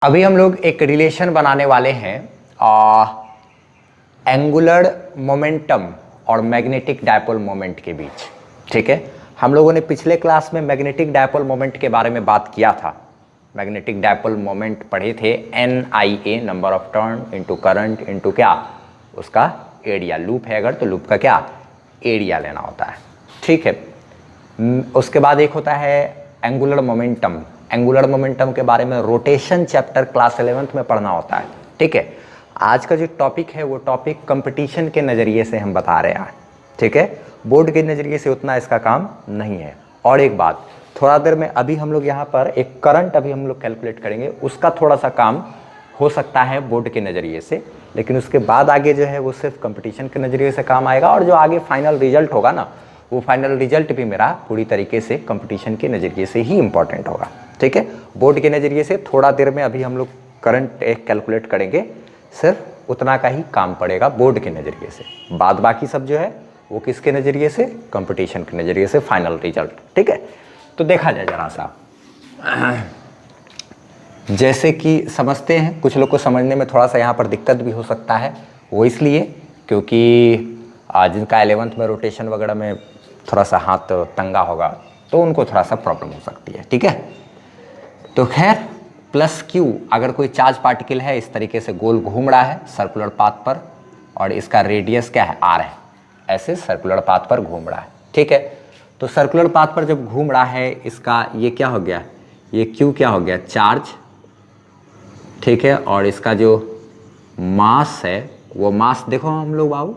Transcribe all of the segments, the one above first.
अभी हम लोग एक रिलेशन बनाने वाले हैं एंगुलर मोमेंटम और मैग्नेटिक डायपोल मोमेंट के बीच। ठीक है, हम लोगों ने पिछले क्लास में मैग्नेटिक डायपोल मोमेंट के बारे में बात किया था। मैग्नेटिक डायपोल मोमेंट पढ़े थे, NIA number of turn into current into क्या उसका एरिया। लूप है अगर तो लूप का क्या एरिया लेना होता है। ठीक है, उसके बाद एक होता है एंगुलर मोमेंटम। एंगुलर मोमेंटम के बारे में रोटेशन चैप्टर क्लास 11th में पढ़ना होता है। ठीक है, आज का जो टॉपिक है वो टॉपिक कंपटीशन के नज़रिए से हम बता रहे हैं। ठीक है, बोर्ड के नज़रिए से उतना इसका काम नहीं है। और एक बात, थोड़ा देर में अभी हम लोग यहाँ पर एक करंट अभी हम लोग कैलकुलेट करेंगे, उसका थोड़ा सा काम हो सकता है बोर्ड के नज़रिए से, लेकिन उसके बाद आगे जो है वो सिर्फ कंपटीशन के नज़रिए से काम आएगा। और जो आगे फाइनल रिजल्ट होगा ना, वो फाइनल रिजल्ट भी मेरा पूरी तरीके से कंपटीशन के नज़रिए से ही इंपॉर्टेंट होगा। ठीक है, बोर्ड के नज़रिए से थोड़ा देर में अभी हम लोग करंट एक कैलकुलेट करेंगे, सिर्फ उतना का ही काम पड़ेगा बोर्ड के नज़रिए से। बाद बाकी सब जो है वो किसके नज़रिए से, कंपटीशन के नज़रिए से फाइनल रिजल्ट। ठीक है, तो देखा जाए जरा सा, जैसे कि समझते हैं, कुछ लोग को समझने में थोड़ा सा यहाँ पर दिक्कत भी हो सकता है। वो इसलिए क्योंकि जिनका 11th में रोटेशन वगैरह में थोड़ा सा हाथ तंगा होगा तो उनको थोड़ा सा प्रॉब्लम हो सकती है। ठीक है, तो खैर प्लस Q अगर कोई चार्ज पार्टिकल है इस तरीके से गोल घूम रहा है सर्कुलर पाथ पर, और इसका रेडियस क्या है R है, ऐसे सर्कुलर पाथ पर घूम रहा है। ठीक है, तो सर्कुलर पाथ पर जब घूम रहा है, इसका ये क्या हो गया, ये Q क्या हो गया, चार्ज। ठीक है, और इसका जो मास है वो मास देखो हम लोग बाबू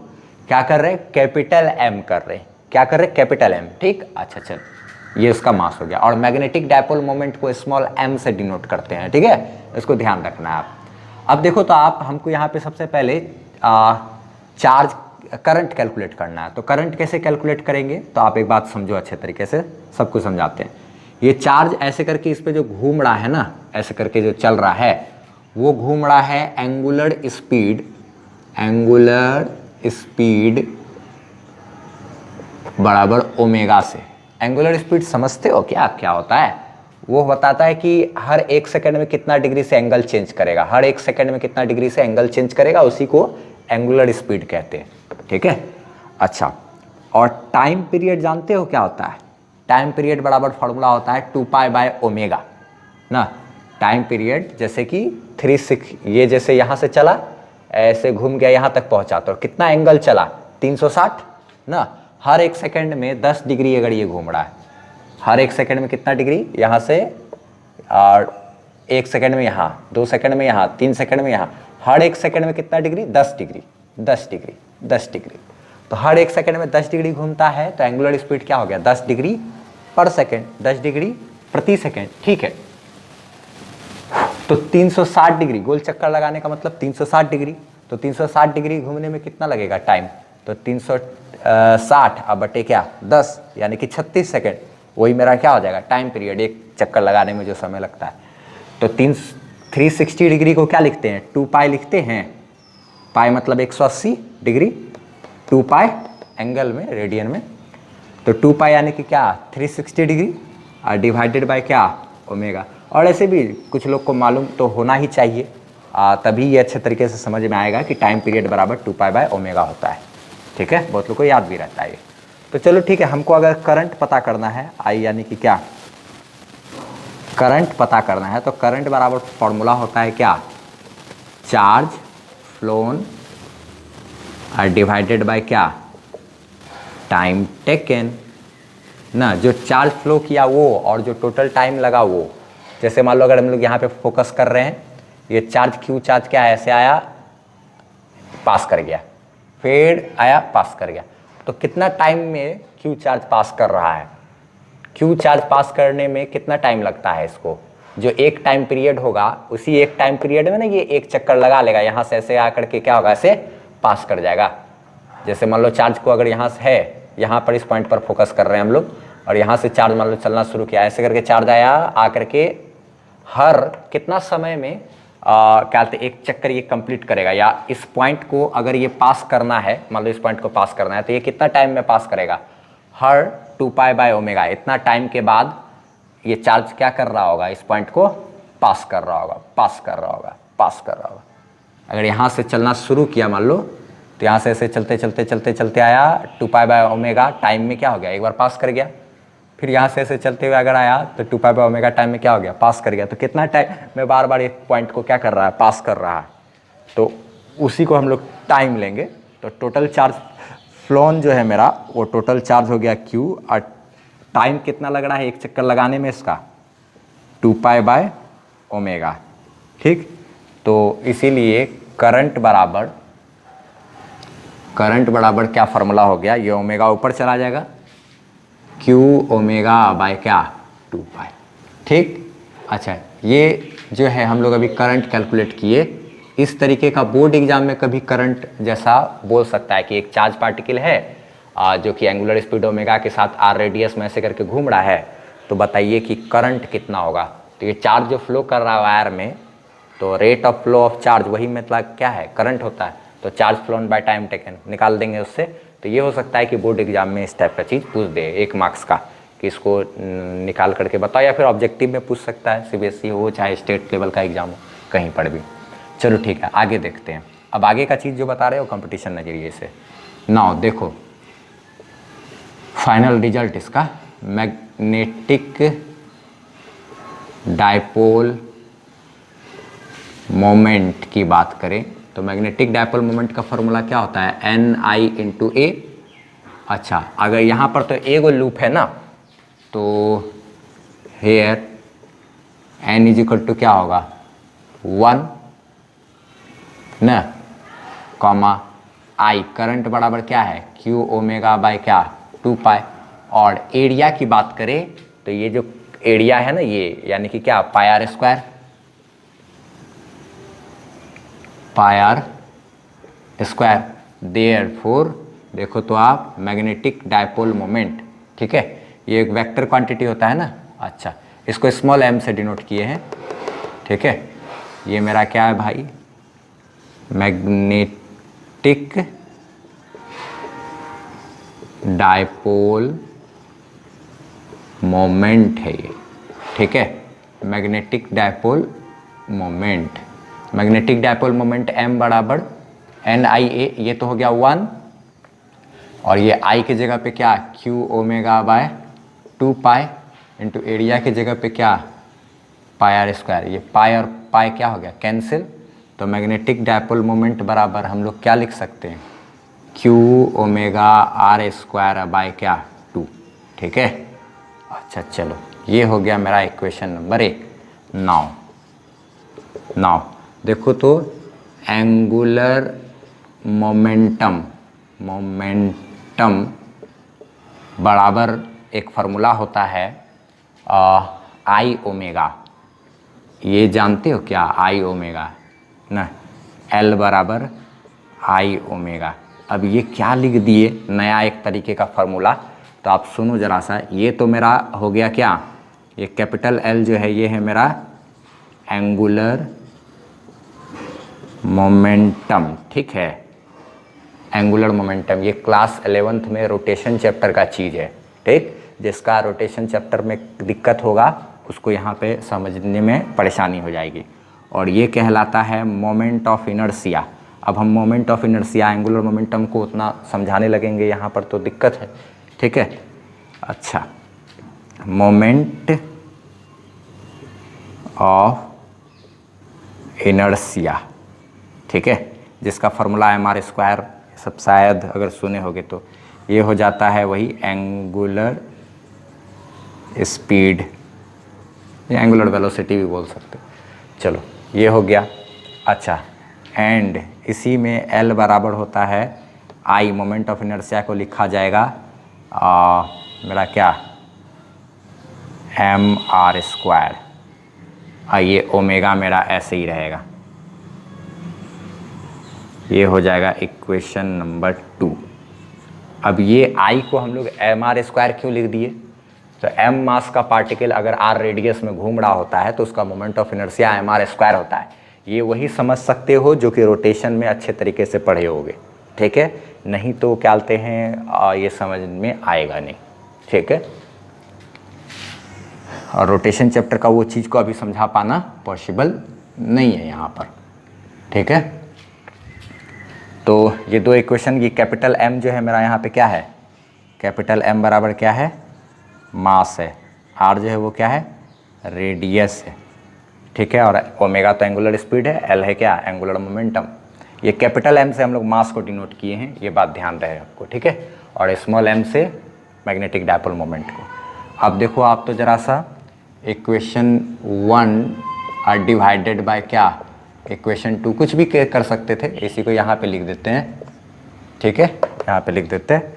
क्या कर रहे हैं, कैपिटल M कर रहे हैं। क्या कर रहे हैं, कैपिटल M। ठीक, अच्छा चल, ये उसका मास हो गया। और मैग्नेटिक डायपोल मोमेंट को स्मॉल m से डिनोट करते हैं। ठीक है, इसको ध्यान रखना है आप। अब देखो तो आप हमको यहाँ पे सबसे पहले चार्ज करंट कैलकुलेट करना है। तो करंट कैसे कैलकुलेट करेंगे, तो आप एक बात समझो अच्छे तरीके से, सब कुछ समझाते हैं। ये चार्ज ऐसे करके इस पर जो घूम रहा है ना, ऐसे करके जो चल रहा है, वो घूम रहा है एंगुलर स्पीड, एंगुलर स्पीड बराबर ओमेगा से। एंगुलर स्पीड समझते हो क्या क्या होता है? वो बताता है कि हर 1 सेकंड में कितना डिग्री से एंगल चेंज करेगा, हर 1 सेकंड में कितना डिग्री से एंगल चेंज करेगा, उसी को एंगुलर स्पीड कहते हैं। ठीक है, अच्छा, और टाइम पीरियड जानते हो क्या होता है? टाइम पीरियड बराबर फॉर्मूला होता है 2π/ω ना। टाइम पीरियड जैसे कि 3/6, ये जैसे यहाँ से चला ऐसे घूम गया यहाँ तक पहुँचा, तो कितना एंगल चला, 360 ना। हर 1 सेकंड में 10 डिग्री अगर ये घूम रहा है, हर 1 सेकंड में कितना डिग्री, यहाँ से और 1 सेकंड में यहाँ, 2 सेकंड में यहाँ, 3 सेकंड में यहाँ, हर 1 सेकंड में कितना डिग्री, 10 डिग्री, 10 डिग्री, 10 डिग्री। तो हर 1 सेकंड में 10 डिग्री घूमता है, तो एंगुलर स्पीड क्या हो गया, 10 डिग्री पर सेकंड, 10 डिग्री प्रति सेकंड। ठीक है, तो 360 डिग्री गोल चक्कर लगाने का मतलब 360 डिग्री। तो 360 डिग्री घूमने में कितना लगेगा टाइम, तो 360 अब बटे क्या 10, यानी कि 36 सेकंड। वही मेरा क्या हो जाएगा, टाइम पीरियड, एक चक्कर लगाने में जो समय लगता है। तो 360 डिग्री को क्या लिखते हैं, 2π लिखते हैं। पाई मतलब 180 डिग्री, 2π एंगल में, रेडियन में, तो 2π यानी कि क्या 360 डिग्री और डिवाइडेड बाय क्या ओमेगा। और ऐसे भी कुछ लोग को मालूम तो होना ही चाहिए, तभी ये अच्छे तरीके से समझ में आएगा कि टाइम पीरियड बराबर 2π/ω होता है। ठीक है, बहुत लोग को याद भी रहता है ये। तो चलो ठीक है, हमको अगर करंट पता करना है, आई यानी कि क्या करंट पता करना है, तो करंट बराबर फॉर्मूला होता है क्या, चार्ज फ्लोन डिवाइडेड बाय क्या टाइम टेकन ना। जो चार्ज फ्लो किया वो और जो टोटल टाइम लगा वो। जैसे मान लो अगर हम लोग यहाँ पे फोकस कर रहे हैं, ये चार्ज Q चार्ज क्या है, ऐसे आया पास कर गया, फिर आया पास कर गया, तो कितना टाइम में Q चार्ज पास कर रहा है, Q चार्ज पास करने में कितना टाइम लगता है इसको। जो एक टाइम पीरियड होगा, उसी एक टाइम पीरियड में ना ये एक चक्कर लगा लेगा, यहाँ से ऐसे आकर के क्या होगा, ऐसे पास कर जाएगा। जैसे मान लो चार्ज को अगर यहाँ से है, यहाँ पर इस पॉइंट पर फोकस कर रहे हैं हम लोग, और यहाँ से चार्ज मान लो चलना शुरू किया, ऐसे करके चार्ज आया आकर के हर कितना समय में क्या कहते हैं, एक चक्कर ये कंप्लीट करेगा, या इस पॉइंट को अगर ये पास करना है, मान लो इस पॉइंट को पास करना है, तो ये कितना टाइम में पास करेगा, हर 2π/ω। इतना टाइम के बाद ये चार्ज क्या कर रहा होगा, इस पॉइंट को पास कर रहा होगा, पास कर रहा होगा, पास कर रहा होगा। अगर यहाँ से चलना शुरू किया मान लो, तो यहाँ से ऐसे चलते चलते चलते चलते आया 2π/ω टाइम में क्या हो गया, एक बार पास कर गया। फिर यहाँ से ऐसे चलते हुए अगर आया तो 2π/ω टाइम में क्या हो गया, पास कर गया। तो कितना टाइम में बार बार एक पॉइंट को क्या कर रहा है, पास कर रहा है। तो उसी को हम लोग टाइम लेंगे। तो टोटल चार्ज फ्लोन जो है मेरा, वो टोटल चार्ज हो गया Q, और टाइम कितना लग रहा है एक चक्कर लगाने में इसका, 2π/ω। ठीक, तो इसीलिए करंट बराबर क्या फार्मूला हो गया, ये ओमेगा ऊपर चला जाएगा, Q⍵/ क्या, 2π। ठीक, अच्छा, ये जो है हम लोग अभी करंट कैलकुलेट किए। इस तरीके का बोर्ड एग्जाम में कभी करंट जैसा बोल सकता है कि एक चार्ज पार्टिकल है जो कि एंगुलर स्पीड ओमेगा के साथ r रेडियस में ऐसे करके घूम रहा है, तो बताइए कि करंट कितना होगा। तो ये चार्ज जो फ्लो कर रहा है वायर में, तो rate of flow of charge वही मतलब क्या है, करंट होता है। तो charge phloem by time taken निकाल देंगे उससे। तो ये हो सकता है कि बोर्ड एग्जाम में इस टाइप का चीज़ पूछ दे 1 मार्क्स का, कि इसको निकाल करके बताओ, या फिर ऑब्जेक्टिव में पूछ सकता है, CBSE हो चाहे स्टेट लेवल का एग्जाम हो, कहीं पर भी। चलो ठीक है, आगे देखते हैं। अब आगे का चीज़ जो बता रहे हो कंपटीशन नज़रिए से। नाउ देखो फाइनल रिजल्ट इसका, मैग्नेटिक डायपोल मोमेंट की बात करें तो मैग्नेटिक डायपोल मोमेंट का फॉर्मूला क्या होता है, Ni×a। अच्छा, अगर यहाँ पर तो एगो लूप है ना, तो हेयर n = क्या होगा, 1 न, कॉमा I करंट बराबर क्या है, Q⍵/ क्या, 2π। और एरिया की बात करें तो ये जो एरिया है ना, ये यानी कि क्या, πr², πr²। देयरफॉर देखो तो आप मैग्नेटिक डायपोल मोमेंट, ठीक है, ये एक वेक्टर क्वांटिटी होता है ना। अच्छा, इसको स्मॉल m से डिनोट किए हैं, ठीक है। ये मेरा क्या है भाई, मैग्नेटिक डायपोल मोमेंट है ये, ठीक है, magnetic dipole moment. Magnetic dipole moment m बराबर Nia, ये तो हो गया 1, और ये I की जगह पे क्या, Q⍵/2π इंटू एरिया की जगह पे क्या, πr²। ये पाई और पाई क्या हो गया, कैंसिल। तो मैग्नेटिक डायपोल मोमेंट बराबर हम लोग क्या लिख सकते हैं, Q⍵r² क्या, 2, ठीक है। अच्छा चलो, ये हो गया मेरा इक्वेशन नंबर 1। नाउ देखो तो एंगुलर मोमेंटम बराबर एक फार्मूला होता है I⍵। ये जानते हो क्या, I⍵, ना, L बराबर I⍵। अब ये क्या लिख दिए, नया एक तरीके का फार्मूला, तो आप सुनो जरा सा। ये तो मेरा हो गया क्या, ये कैपिटल L जो है ये है मेरा एंगुलर मोमेंटम, ठीक है, एंगुलर मोमेंटम। ये क्लास 11th में रोटेशन चैप्टर का चीज़ है, ठीक। जिसका रोटेशन चैप्टर में दिक्कत होगा उसको यहाँ पे समझने में परेशानी हो जाएगी। और ये कहलाता है मोमेंट ऑफ इनर्शिया। अब हम moment of inertia, angular momentum को उतना समझाने लगेंगे यहाँ पर तो दिक्कत है, ठीक है। अच्छा, मोमेंट ऑफ इनर्शिया, ठीक है, जिसका फार्मूला mr², सब शायद अगर सुने होगे तो ये हो जाता है वही एंगुलर स्पीड, या एंगुलर वेलोसिटी भी बोल सकते हो। चलो ये हो गया। अच्छा, एंड इसी में L बराबर होता है I, मोमेंट ऑफ इनर्शिया को लिखा जाएगा मेरा क्या, mr²। ये ओमेगा मेरा ऐसे ही रहेगा। ये हो जाएगा इक्वेशन नंबर 2। अब ये I को हम लोग mr² क्यों लिख दिए, तो m मास का पार्टिकल अगर r रेडियस में घूम रहा होता है तो उसका मोमेंट ऑफ इनर्शिया mr² होता है। ये वही समझ सकते हो जो कि रोटेशन में अच्छे तरीके से पढ़े होगे, ठीक है। नहीं तो क्या बोलते हैं, ये समझ में आएगा नहीं, ठीक है। और रोटेशन चैप्टर का वो चीज़ को अभी समझा पाना पॉसिबल नहीं है यहाँ पर, ठीक है। तो ये दो इक्वेशन, ये कैपिटल M जो है मेरा यहाँ पे क्या है, कैपिटल M बराबर क्या है, मास है, R जो है वो क्या है, रेडियस है, ठीक है। और ओमेगा तो एंगुलर स्पीड है, L है क्या, एंगुलर मोमेंटम। ये कैपिटल M से हम लोग मास को डिनोट किए हैं, ये बात ध्यान रहे आपको, ठीक है। और स्मॉल m से मैग्नेटिक डायपोल मोमेंट को। अब देखो आप तो ज़रा सा इक्वेशन 1 आर डिवाइडेड बाय क्या, इक्वेशन 2, कुछ भी कर सकते थे, इसी को यहाँ पे लिख देते हैं, ठीक है। यहाँ पे लिख देते हैं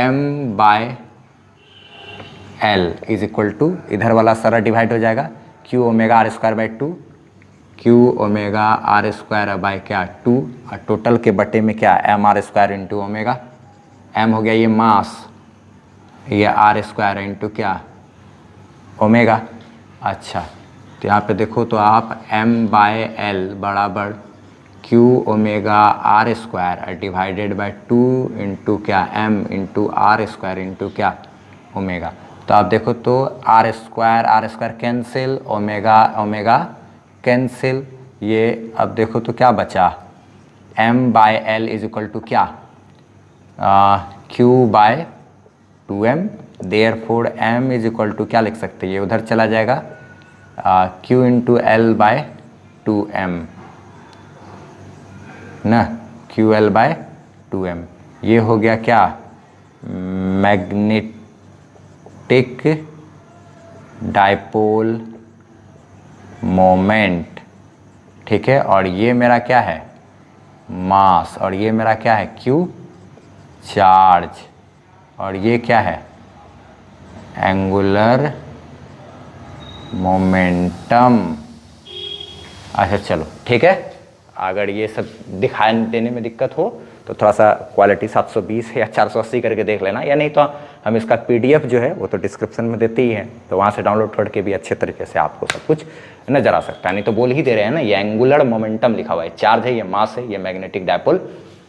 m by l is equal to, इधर वाला सारा डिवाइड हो जाएगा, q omega r square by 2, q omega r square by क्या 2, और टोटल के बटे में क्या m r square into omega, m हो गया ये मास, ये आर स्क्वायर इंटू क्या ओमेगा। अच्छा तो यहाँ पे देखो तो आप m बाय l बराबर q omega r square divided by 2 into क्या m into r square into क्या ओमेगा। तो आप देखो तो r square cancel, omega omega cancel, ये अब देखो तो क्या बचा, m by l is equal to क्या q by 2m, therefore m is equal to क्या लिख सकते हैं, ये उधर चला जाएगा q into L by 2m ना, क्यू एल बाय 2m। ये हो गया क्या, मैग्नेटिक डायपोल मोमेंट, ठीक है। और ये मेरा क्या है, मास, और ये मेरा क्या है, q चार्ज, और ये क्या है, एंगुलर मोमेंटम। अच्छा चलो ठीक है, अगर ये सब दिखाई देने में दिक्कत हो तो थोड़ा सा क्वालिटी 720 या 480 करके देख लेना, या नहीं तो हम इसका PDF जो है वो तो डिस्क्रिप्शन में देते ही हैं, तो वहाँ से डाउनलोड करके भी अच्छे तरीके से आपको सब कुछ नजर आ सकता है। नहीं तो बोल ही दे रहे हैं ना, ये एंगुलर मोमेंटम लिखा हुआ है, चार्ज है, ये मास है, ये मैग्नेटिक डायपोल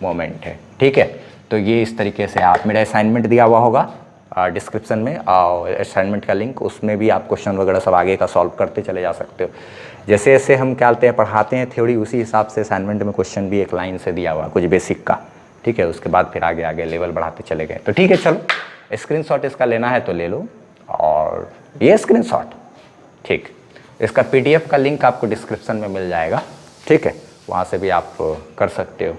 मोमेंट है, ठीक है। तो ये इस तरीके से आप, मेरा असाइनमेंट दिया हुआ होगा डिस्क्रिप्शन में, और असाइनमेंट का लिंक, उसमें भी आप क्वेश्चन वगैरह सब आगे का सॉल्व करते चले जा सकते हो। जैसे जैसे हम क्या कहते हैं पढ़ाते हैं थ्योरी, उसी हिसाब से असाइनमेंट में क्वेश्चन भी एक लाइन से दिया हुआ कुछ बेसिक का, ठीक है। उसके बाद फिर आगे आगे लेवल बढ़ाते चले गए। तो ठीक है, चलो स्क्रीनशॉट इसका लेना है तो ले लो, और ये स्क्रीनशॉट, ठीक। इसका PDF का लिंक आपको डिस्क्रिप्शन में मिल जाएगा, ठीक है, वहाँ से भी आप कर सकते हो।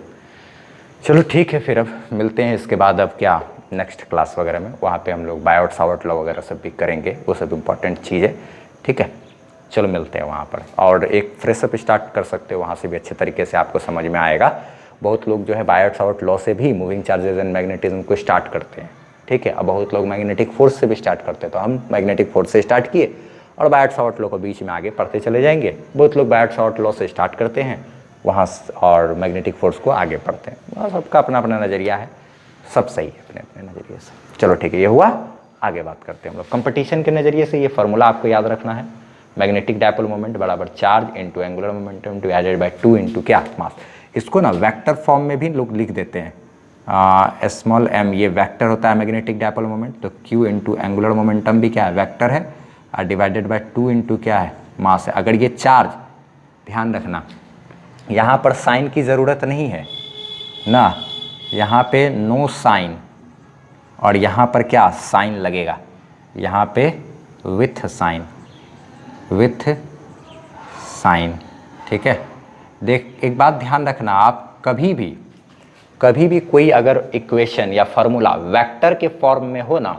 चलो ठीक है, फिर अब मिलते हैं इसके बाद, अब क्या नेक्स्ट क्लास वगैरह में, वहाँ पे हम लोग बायोट सावर्ट लॉ वगैरह सब भी करेंगे, वो सब इम्पॉर्टेंट चीज़ है, ठीक है। चलो मिलते हैं वहाँ पर, और एक फ्रेशअप स्टार्ट कर सकते हो, वहाँ से भी अच्छे तरीके से आपको समझ में आएगा। बहुत लोग जो है बायोट सावर्ट लॉ से भी मूविंग चार्जेस एंड मैग्नेटिज्म को स्टार्ट करते हैं, ठीक है। अब बहुत लोग मैग्नेटिक फोर्स से भी स्टार्ट करते हैं, तो हम मैग्नेटिक फोर्स से स्टार्ट किए और बायोट सावर्ट लॉ को बीच में आगे पढ़ते चले जाएंगे। बहुत लोग बायोट सावर्ट लॉ से स्टार्ट करते हैं वहाँ, और मैग्नेटिक फोर्स को आगे पढ़ते हैं। सबका अपना अपना नज़रिया है, सब सही है अपने अपने नज़रिए से। चलो ठीक है, ये हुआ, आगे बात करते हैं हम लोग कंपटीशन के नज़रिए से। ये फार्मूला आपको याद रखना है, मैग्नेटिक डायपोल मोमेंट बराबर charge into angular momentum divided by 2 into क्या मास। इसको ना वेक्टर फॉर्म में भी लोग लिख देते हैं, स्मॉल m ये वेक्टर होता है मैग्नेटिक डायपोल मोमेंट, तो q इंटू एंगुलर मोमेंटम भी क्या है, वेक्टर है, और डिवाइडेड बाय 2 इंटू क्या है, मास है। अगर ये चार्ज, ध्यान रखना यहाँ पर साइन की ज़रूरत नहीं है ना, यहाँ पे नो साइन, और यहाँ पर क्या साइन लगेगा, यहाँ पे विथ साइन, विथ साइन, ठीक है। देख एक बात ध्यान रखना, आप कभी भी कोई अगर इक्वेशन या फार्मूला वेक्टर के फॉर्म में हो ना,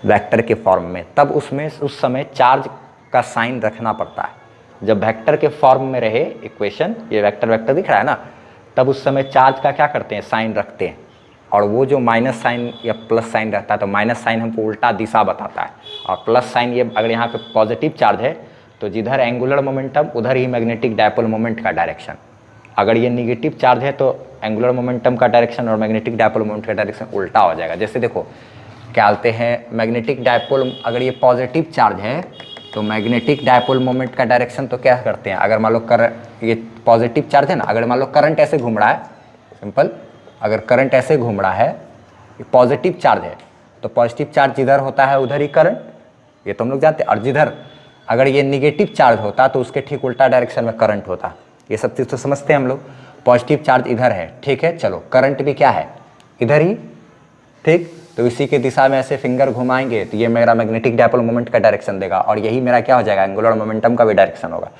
वेक्टर के फॉर्म में, तब उसमें उस समय चार्ज का साइन रखना पड़ता है। जब वेक्टर के फॉर्म में रहे इक्वेशन, ये वेक्टर दिख रहा है ना, तब उस समय चार्ज का क्या करते हैं, साइन रखते हैं। और वो जो माइनस साइन या प्लस साइन रहता है, तो माइनस साइन हमको उल्टा दिशा बताता है, और प्लस साइन ये अगर यहाँ पे पॉजिटिव चार्ज है तो जिधर एंगुलर मोमेंटम उधर ही मैग्नेटिक डायपोल मोमेंट का डायरेक्शन। अगर ये निगेटिव चार्ज है तो एंगुलर मोमेंटम का डायरेक्शन और मैग्नेटिक डायपोल मोमेंट का डायरेक्शन उल्टा हो जाएगा। जैसे देखो क्या बोलते हैं, मैग्नेटिक डायपोल अगर ये पॉजिटिव चार्ज है तो मैग्नेटिक डायपोल मोमेंट का डायरेक्शन तो क्या करते हैं, अगर मान लो ये पॉजिटिव चार्ज है ना, अगर मान लो करंट ऐसे घूम रहा है, सिंपल, अगर करंट ऐसे घूम रहा है, ये पॉजिटिव चार्ज है, तो पॉजिटिव चार्ज जिधर होता है उधर ही करंट, ये तो हम लोग जानते हैं। और जिधर अगर ये निगेटिव चार्ज होता तो उसके ठीक उल्टा डायरेक्शन में करंट होता। ये सब चीज़ तो समझते हैं हम लोग। पॉजिटिव चार्ज इधर है, ठीक है, चलो करंट भी क्या है, इधर ही, ठीक। तो इसी के दिशा में ऐसे फिंगर घुमाएंगे तो ये मेरा मैग्नेटिक डायपोल मोमेंट का डायरेक्शन देगा, और यही मेरा क्या हो जाएगा, एंगुलर मोमेंटम का भी डायरेक्शन होगा।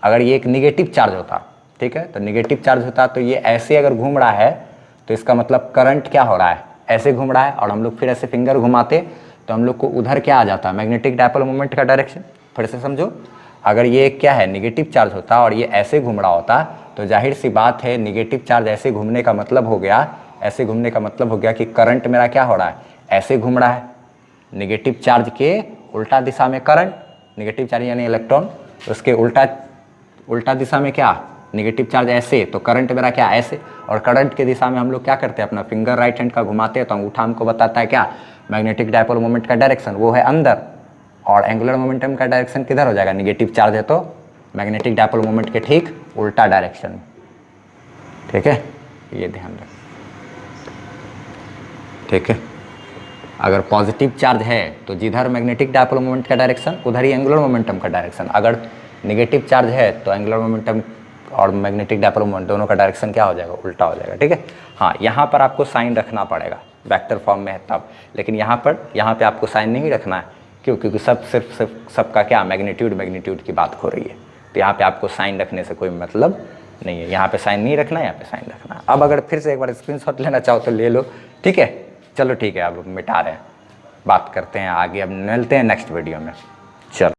अगर ये एक निगेटिव चार्ज होता, ठीक है, तो निगेटिव चार्ज होता तो ये ऐसे अगर घूम रहा है तो इसका मतलब करंट क्या हो रहा है, ऐसे घूम रहा है, और हम लोग फिर ऐसे फिंगर घुमाते तो हम लोग को उधर क्या आ जाता, मैग्नेटिक डायपोल मोमेंट का डायरेक्शन। फिर से समझो, अगर ये क्या है, निगेटिव चार्ज होता और ये ऐसे घूम रहा होता तो जाहिर सी बात है निगेटिव चार्ज ऐसे घूमने का मतलब हो गया, ऐसे घूमने का मतलब हो गया कि करंट मेरा क्या हो रहा है, ऐसे घूम रहा है। निगेटिव चार्ज के उल्टा दिशा में करंट, निगेटिव चार्ज यानी इलेक्ट्रॉन, उसके उल्टा दिशा में क्या, निगेटिव चार्ज ऐसे, तो करंट मेरा क्या, ऐसे। और करंट के दिशा में हम लोग क्या करते हैं, अपना फिंगर राइट हैंड का घुमाते हैं तो अंगूठा हमको बताता है क्या, मैग्नेटिक डायपोल मोमेंट का डायरेक्शन, वो है अंदर। और एंगुलर मोमेंटम का डायरेक्शन किधर हो जाएगा, निगेटिव चार्ज है तो मैग्नेटिक डायपोल मोमेंट के ठीक उल्टा डायरेक्शन, ठीक है, ये ध्यान रखें, ठीक है। अगर पॉजिटिव चार्ज है तो जिधर मैग्नेटिक डायपोल मोमेंट का डायरेक्शन उधर ही एंगुलर मोमेंटम का डायरेक्शन। अगर निगेटिव चार्ज है तो एंगुलर मोमेंटम और मैग्नेटिक डायपोल मोमेंट दोनों का डायरेक्शन क्या हो जाएगा, उल्टा हो जाएगा, ठीक है। हाँ, यहाँ पर आपको साइन रखना पड़ेगा, वेक्टर फॉर्म में है तब, लेकिन यहाँ पे आपको साइन नहीं रखना है, क्यों, क्योंकि सिर्फ सबका क्या, मैग्नीट्यूड की बात हो रही है, तो यहाँ पे आपको साइन रखने से कोई मतलब नहीं है। यहाँ पे साइन नहीं रखना है, यहाँ पे साइन रखना है। अब अगर फिर से एक बार स्क्रीनशॉट लेना चाहो तो ले लो, ठीक है। चलो ठीक है, अब मिटा रहे हैं, बात करते हैं आगे, अब मिलते हैं नेक्स्ट वीडियो में। चलो।